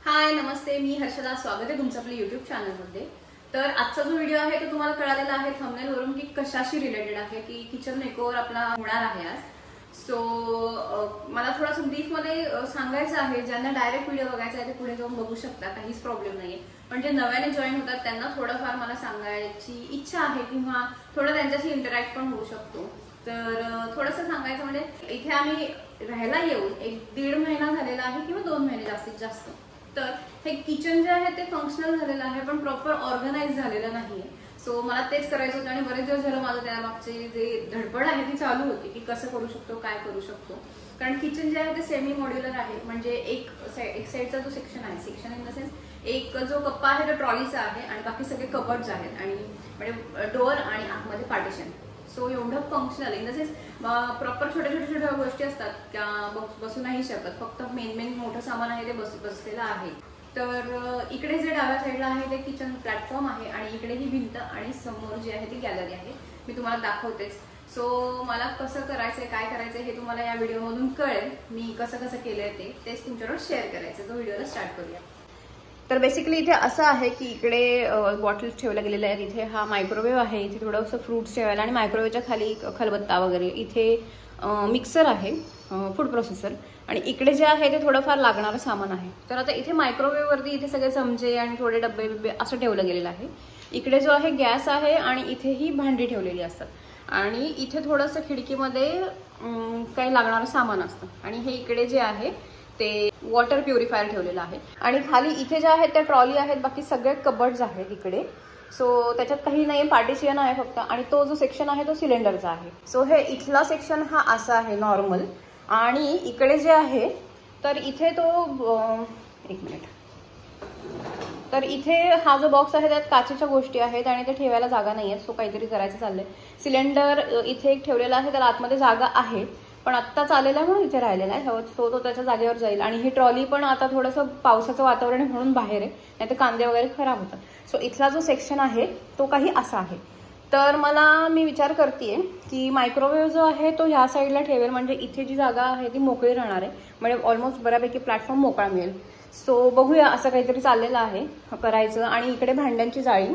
हाय नमस्ते, मी हर्षदा. स्वागत आहे तुमचं आपल्या YouTube चॅनलमध्ये. तर आजचा जो व्हिडिओ आहे तो तुम्हाला कळालेला आहे थंबनेल वरून की कशाशी रिलेटेड आहे, की किचन मेकओव्हर आपला होणार आहे आज. सो मला थोडंसं ब्रीफ मध्ये सांगायचं आहे. ज्यांना डायरेक्ट व्हिडिओ बघायचा आहे ते पुढे जाऊन बघू शकता, काहीच प्रॉब्लेम नाहीये. पण जे नव्याने जॉईन होतात त्यांना थोडंफार मला सांगायची इच्छा आहे किंवा थोडं त्यांच्याशी इंटरॅक्ट पण होऊ शकतो. तर थोडंसं सांगायचं म्हणजे इथे आम्ही राहायला येऊन 1-1.5 महिना झालेला आहे किंवा 2 महिने जास्तीत जास्त. तर हे किचन जे आहे ते फंक्शनल झालेलं आहे पण प्रॉपर ऑर्गनाइज झालेलं नाहीये. सो मला तेच करायचं होतं आणि बरेच दिवस झालं माझं त्या मागची जे धडपड आहे ती चालू होती की कसं करू शकतो, काय करू शकतो. कारण किचन जे आहे ते सेमी मॉड्युलर आहे. म्हणजे एक साईडचा जो सेक्शन आहे, सेक्शन इन द सेन्स एक जो कप्पा आहे तो ट्रॉलीचा आहे आणि बाकी सगळे कबर्ड्स आहेत आणि म्हणजे डोअर आणि आतमध्ये पार्टिशन. सो एवढं functional in the sense proper छोट्या गोष्टी असतात त्या बसू नाही शकत. फक्त मेन मोठं सामान आहे ते बसलेलं आहे. तर इकडे जे डाव्या साईडला आहे ते किचन प्लॅटफॉर्म आहे आणि इकडे ही भिंत आणि समोर जी आहे ती गॅलरी आहे. मी तुम्हाला दाखवतेच. सो मला कसं करायचंय, काय करायचंय हे तुम्हाला या व्हिडिओमधून कळेल. मी कसं केलंय तेच तुमच्याबरोबर शेअर करायचं. तो व्हिडिओला स्टार्ट करूया. तर बेसिकली इथे असं आहे की इकडे बॉटल्स ठेवल्या गेलेल्या आहेत. इथे हा मायक्रोवेव्ह आहे. इथे थोडंसं फ्रुट्स ठेवायला आणि मायक्रोवेव्हच्या खाली खलबत्ता वगैरे. इथे मिक्सर आहे, फूड प्रोसेसर. आणि इकडे जे आहे ते थोडंफार लागणारं सामान आहे. तर आता इथे मायक्रोवेव्ह वरती इथे सगळे चमचे आणि थोडे डब्बे बिब्बे असं ठेवलं गेलेलं आहे. इकडे जो आहे गॅस आहे आणि इथे ही भांडी ठेवलेली असतात. आणि इथे थोडंसं खिडकीमध्ये काही लागणारं सामान असतं. आणि हे इकडे जे आहे ते वॉटर प्युरिफायर ठेवलेलं आहे. आणि खाली इथे ज्या आहेत त्या ट्रॉली आहेत, बाकी सगळे कबर्ड्स आहेत इकडे. सो त्याच्यात काही नाही, पार्टिशन आहे फक्त. आणि तो जो सेक्शन आहे तो सिलेंडरचा आहे. सो हे इथला सेक्शन हा असा आहे नॉर्मल. आणि इकडे जे आहे तर इथे तो एक मिनिट, तर इथे हा जो बॉक्स आहे त्यात काचेच्या गोष्टी आहेत आणि ते ठेवायला जागा नाही आहे. सो काहीतरी करायचं चाललंय. सिलेंडर इथे एक ठेवलेला आहे, त्याला आतमध्ये जागा आहे पण आत्ता चालेला म्हणून इथे राहिलेला आहे. सो तो त्याच्या जागेवर जाईल. आणि ही ट्रॉली पण आता थोडंसं पावसाचं वातावरण आहे म्हणून बाहेर आहे, नाही तर कांदे वगैरे खराब होतात. सो इथला जो सेक्शन आहे तो काही असा आहे. तर मी विचार करतेय की मायक्रोवेव्ह जो आहे तो ह्या साईडला ठेवेल, म्हणजे इथे जी जागा आहे ती मोकळी राहणार आहे. म्हणजे ऑलमोस्ट बऱ्यापैकी प्लॅटफॉर्म मोकळा मिळेल. सो बघूया, असं काहीतरी चाललेलं आहे करायचं. आणि इकडे भांड्यांची जाळी,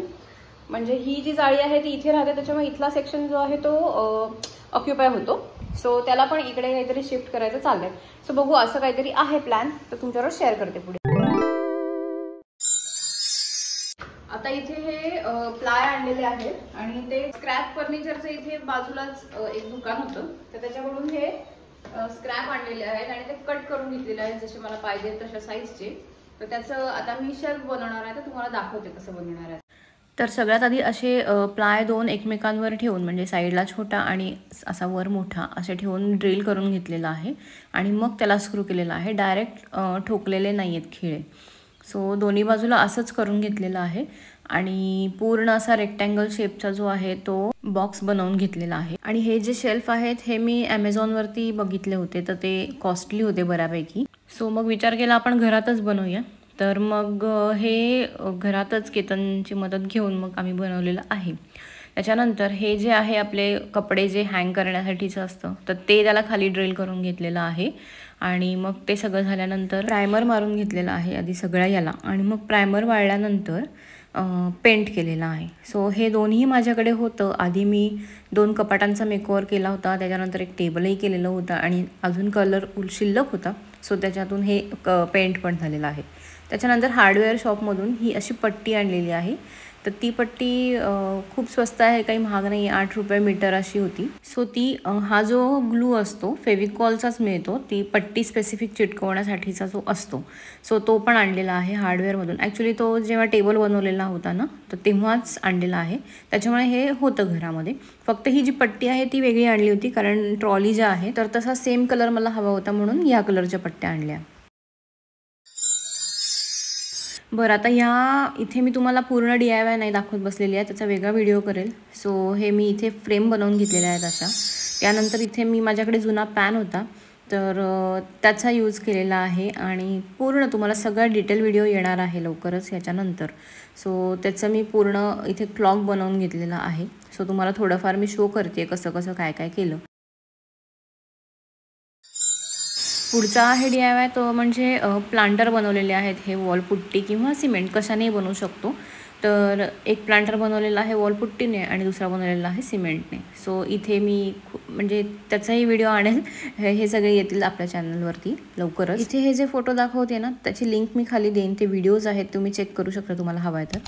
म्हणजे ही जी जाळी आहे ती इथे राहते, त्याच्यामुळे इथला सेक्शन जो आहे तो ऑक्युपाय होतो. सो त्याला पण इकडे काहीतरी शिफ्ट करायचं चाललंय. सो बघू, असं काहीतरी आहे प्लॅन, तर तुमच्यावर शेअर करते पुढे. आता इथे हे प्लाय आणलेले आहेत आणि ते स्क्रॅप फर्निचरचं इथे बाजूलाच एक दुकान होतं, तर त्याच्याकडून हे स्क्रॅप आणलेले आहेत आणि ते कट करून घेतलेले आहेत जसे मला पाहिजे तशा साईजचे. तर त्याचं आता मी शेल्फ बनवणार आहे, तर तुम्हाला दाखवते कसं बनवणार आहे. तर सगळ्यात आधी असे प्लाय 2 एकमेकांवर ठेवून, म्हणजे साईडला छोटा आणि असा वर मोठा असे ठेवून ड्रिल करून घेतलेला आहे आणि मग त्याला स्क्रू केलेला आहे. डायरेक्ट ठोकलेले नाही आहेत खिळे. सो दोन्ही बाजूला असंच करून घेतलेलं आहे आणि पूर्ण असा रेक्टँगल शेपचा जो आहे तो बॉक्स बनवून घेतलेला आहे. आणि हे जे शेल्फ आहेत हे मी ॲमेझॉनवरती बघितले होते, तर ते कॉस्टली होते बऱ्यापैकी. सो मग विचार केला आपण घरातच बनवूया. तर मग हे घरातच केतनची मदत घेऊन मग आम्ही बनवलेलं आहे. त्याच्यानंतर हे जे आहे आपले कपडे जे हँग करण्यासाठीचं असतं, तर ते त्याला खाली ड्रिल करून घेतलेलं आहे. आणि मग ते सगळं झाल्यानंतर प्रायमर मारून घेतलेलं आहे आधी सगळ्या याला. आणि मग प्रायमर वाळल्यानंतर पेंट केलेला आहे. सो हे दोन्ही माझ्याकडे होतं. आधी मी 2 कपाटांचा मेकओव्हर केला होता, त्याच्यानंतर एक टेबलही केलेलं होतं आणि अजून कलर शिल्लक होता. सो त्याच्यातून हे पेंट पण झालेलं आहे. त्याच्यानंतर हार्डवेअर शॉपमधून ही अशी पट्टी आणलेली आहे. तर ती पट्टी खूप स्वस्त आहे, काही महाग नाही, 8 रुपये मीटर अशी होती. सो ती हा जो ग्लू असतो फेविकॉलचाच मिळतो, ती पट्टी स्पेसिफिक चिटकवण्यासाठीचा जो असतो, सो तो पण आणलेला आहे हार्डवेअरमधून. ॲक्च्युली तो जेव्हा टेबल बनवलेला होता ना, तर तेव्हाच आणलेला आहे, त्याच्यामुळे हे होतं घरामध्ये. फक्त ही जी पट्टी आहे ती वेगळी आणली होती, कारण ट्रॉली ज्या आहे तर तसा सेम कलर मला हवा होता म्हणून ह्या कलरच्या पट्ट्या आणल्या. बरं, आता इथे मी तुम्हाला पूर्ण DIY नाही दाखवत बसलेली आहे, त्याचा वेगळा व्हिडिओ करेल. सो हे मी इथे फ्रेम बनवून घेतलेल्या आहेत अशा. त्यानंतर इथे माझ्याकडे जुना पॅन होता, तर त्याचा यूज केलेला आहे. आणि पूर्ण तुम्हाला सगळा डिटेल व्हिडिओ येणार आहे लवकरच ह्याच्यानंतर. सो त्याचं मी पूर्ण इथे क्लॉक बनवून घेतलेला आहे. सो तुम्हाला थोडंफार मी शो करते कसं काय केलं. पुढचा आहे DIY तो म्हणजे प्लांटर बनवलेले आहेत हे वॉलपुट्टी किंवा सिमेंट कशानेही बनवू शकतो. तर एक प्लांटर बनवलेला आहे वॉलपुट्टीने आणि दुसरा बनवलेला आहे सिमेंटने. सो इथे मी म्हणजे त्याचाही व्हिडिओ आणेल, हे सगळे येतील आपल्या चॅनलवरती लवकरच. इथे हे जे फोटो दाखवते ना त्याची लिंक मी खाली देईन, ते व्हिडिओज आहेत तुम्ही चेक करू शकता तुम्हाला हवा आहे तर.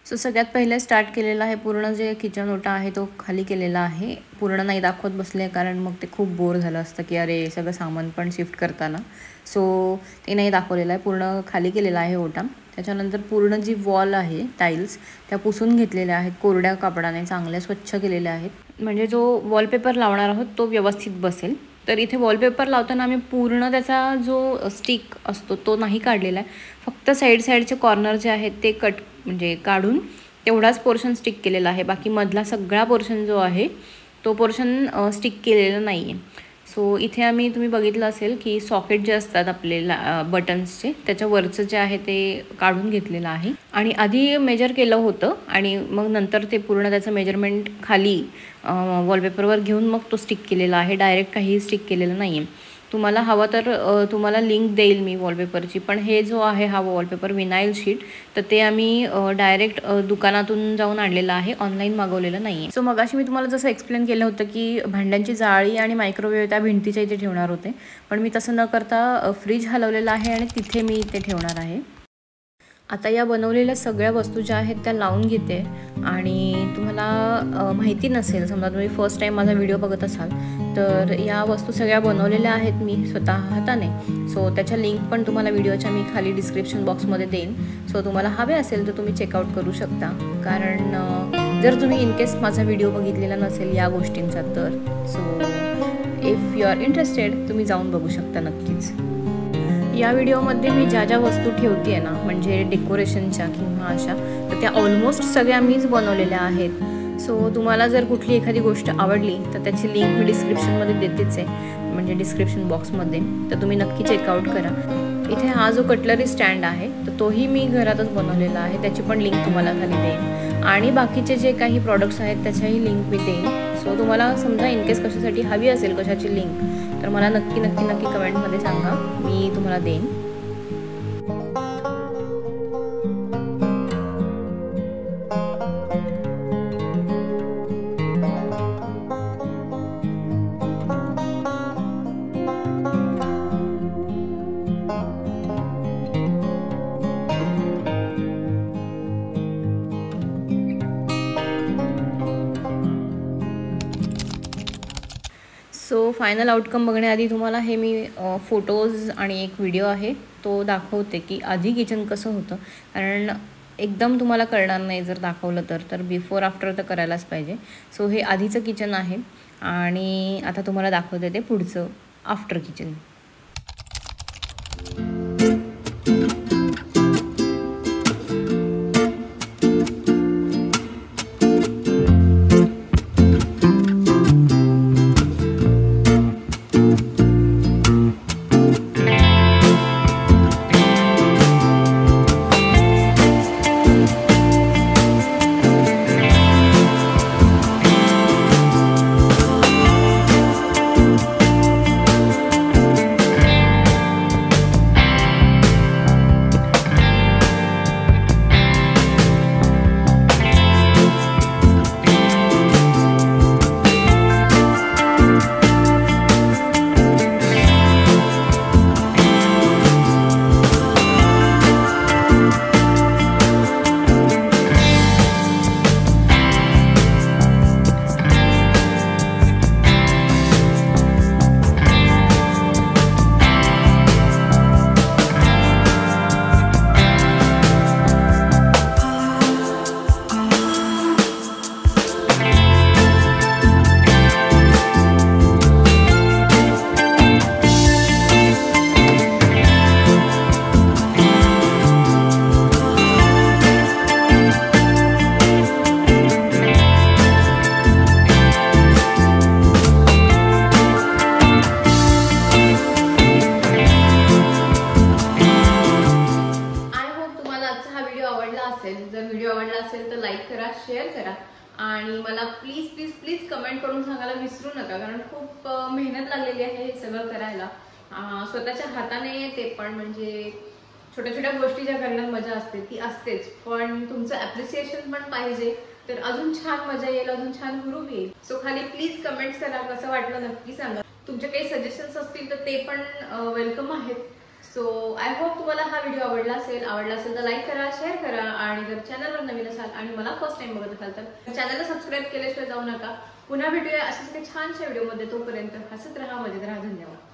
सो सगळ्यात पहिले स्टार्ट केलेला आहे पूर्ण जे किचन ओटा आहे तो खाली केलेला आहे. पूर्ण नाही दाखवत बसले कारण मग ते खूप बोर झालं असतं की अरे सगळं सामान पण शिफ्ट करताना. सो ते नाही दाखवलेलं आहे, पूर्ण खाली केलेला आहे ओटा. त्याच्यानंतर पूर्ण जी वॉल आहे टाईल्स त्या पुसून घेतलेल्या आहेत कोरड्या कापडाने, चांगल्या स्वच्छ केलेल्या आहेत, म्हणजे जो वॉलपेपर लावणार आहोत तो व्यवस्थित बसेल. तर इथे वॉलपेपर लावताना आम्ही पूर्ण त्याचा जो स्टिक असतो तो नाही काढलेला आहे, फक्त साईडचे कॉर्नर जे आहेत ते म्हणजे काढून तेवढाच पोर्शन स्टिक केलेला आहे. बाकी मधला सगळा पोर्शन जो आहे तो पोर्शन स्टिक केलेला नाही आहे. सो इथे आम्ही तुम्ही बघितलं असेल की सॉकेट जे असतात आपले बटन्सचे त्याच्यावरचं जे आहे ते काढून घेतलेलं आहे आणि आधी मेजर केलं होतं आणि मग नंतर ते पूर्ण त्याचं मेजरमेंट खाली वॉलपेपरवर घेऊन मग तो स्टिक केलेला आहे. डायरेक्ट काही स्टिक केलेलं नाही आहे. तुम्हाला हवं तर तुम्हाला लिंक देईल मी वॉलपेपरची, पण हे जो आहे हा वॉलपेपर विनाईल शीट तर ते आम्ही डायरेक्ट दुकानातून जाऊन आणलेलं आहे, ऑनलाईन मागवलेलं नाही आहे. सो मगाशी मी तुम्हाला जसं एक्सप्लेन केलं होतं की भांड्यांची जाळी आणि मायक्रोवेव्ह त्या भिंतीच्या इथे ठेवणार होते, पण मी तसं न करता फ्रीज हलवलेलं आहे आणि तिथे मी ते ठेवणार आहे. आता या बनवलेल्या सगळ्या वस्तू ज्या आहेत त्या लावून घेते आणि तुम्हाला माहिती नसेल, समजा तुम्ही फर्स्ट टाईम माझा व्हिडिओ बघत असाल तर या वस्तू सगळ्या बनवलेल्या आहेत मी स्वतः हाताने. सो त्याच्या लिंक पण तुम्हाला व्हिडिओच्या मी खाली डिस्क्रिप्शन बॉक्समध्ये देईन. सो तुम्हाला हवे असेल तर तुम्ही चेकआउट करू शकता, कारण जर तुम्ही इनकेस माझा व्हिडिओ बघितलेला नसेल या गोष्टींचा तर so if you are interested तुम्ही जाऊन बघू शकता नक्कीच. या व्हिडिओमध्ये मी ज्या ज्या वस्तू ठेवते आहे ना म्हणजे डेकोरेशनच्या किंवा अशा, तर त्या ऑलमोस्ट सगळ्या मीच बनवलेल्या आहेत. सो तुम्हाला जर कुठली एखादी गोष्ट आवडली तर त्याची लिंक मी डिस्क्रिप्शनमध्ये देतेच आहे, म्हणजे डिस्क्रिप्शन बॉक्समध्ये, तर तुम्ही नक्की चेकआउट करा. इथे हा जो कटलरी स्टँड आहे तर तोही मी घरातच बनवलेला आहे, त्याची पण लिंक तुम्हाला खाली देईन आणि बाकीचे जे काही प्रॉडक्ट्स आहेत त्याच्याही लिंक मी देईन. सो तुम्हाला समजा इनकेस कशासाठी हवी असेल कशाची लिंक तर मला नक्की कमेंटमध्ये सांगा, मी तुम्हाला देईन. सो फायनल आउटकम बघण्याआधी तुम्हाला हे मी फोटोज आणि एक व्हिडिओ आहे तो दाखवते की आधी किचन कसं होतं, कारण एकदम तुम्हाला कळणार नाही जर दाखवलं तर बिफोर आफ्टर तर करायलाच पाहिजे. सो हे आधीचं किचन आहे आणि आता तुम्हाला दाखवते ते पुढचं आफ्टर किचन. आणि मला प्लीज प्लीज प्लीज कमेंट करून सांगायला विसरू नका, कारण खूप मेहनत लागलेली आहे हे सगळं करायला. स्वतःच्या हाताने ते पण म्हणजे छोट्या छोट्या गोष्टी ज्या करण्यात मजा असते ती असतेच, पण तुमचं अप्रिसिएशन पण पाहिजे, तर अजून छान मजा येईल, अजून छान हुरूप येईल. सो खाली प्लीज कमेंट्स करा, कसं वाटलं नक्की सांगा. तुमचे काही सजेशन्स असतील तर ते पण वेलकम आहेत. सो आय होप तुम्हाला हा व्हिडिओ आवडला असेल तर लाईक करा, शेअर करा, आणि जर चॅनलवर नवीन असाल आणि मला फर्स्ट टाइम बघत असाल तर चॅनलला सबस्क्राईब केल्याशिवाय जाऊ नका. पुन्हा भेटूया अशाच काही छानशा व्हिडिओमध्ये. तोपर्यंत हसत राहा, मजेत राहा. धन्यवाद.